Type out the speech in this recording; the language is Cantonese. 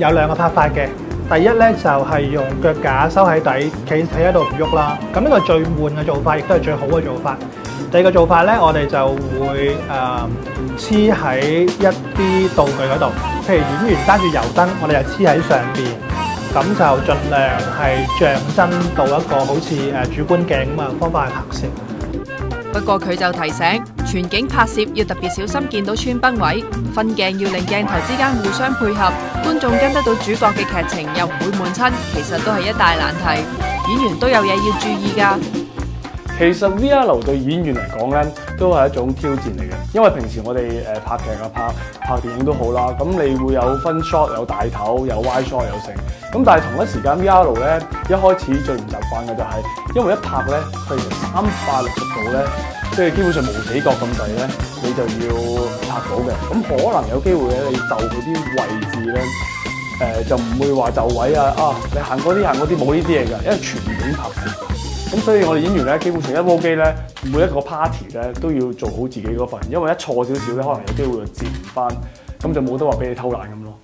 有兩個拍法嘅。第一咧就係用腳架收喺底，企喺度唔喐啦。咁呢個最悶嘅做法，亦都係最好嘅做法。第二個做法咧，我哋就會黐喺一啲道具嗰度，譬如演員揸住油燈，我哋就黐喺上邊，咁就盡量係象徵到一個好似主觀鏡咁嘅方法去拍攝。不過佢就提醒，全景拍攝要特別小心見到穿崩位，分鏡要令鏡頭之間互相配合，觀眾跟得到主角嘅劇情又唔會悶親，其實都係一大難題。演員都有嘢要注意㗎。其實 VR 對演員嚟講咧，都係一種挑戰嚟嘅，因為平時我哋拍劇啊、拍電影都好啦，咁你會有分 shot、有大頭、有 wide shot、有成。咁但係同一時間 VR 咧，一開始最唔習慣嘅就係，因為一拍咧，佢其實360度咧，即係基本上無死角咁滯咧，你就要拍到嘅。咁可能有機會咧，你就佢啲位置咧，就唔會話就位啊，你行嗰啲冇呢啲嘢㗎，因為全景拍攝。咁所以我哋演員咧，基本上一鍋機咧，每一個 party 咧都要做好自己嗰份，因為一錯少少咧，可能有機會就接唔翻，咁就冇得話俾你偷懶咁咯。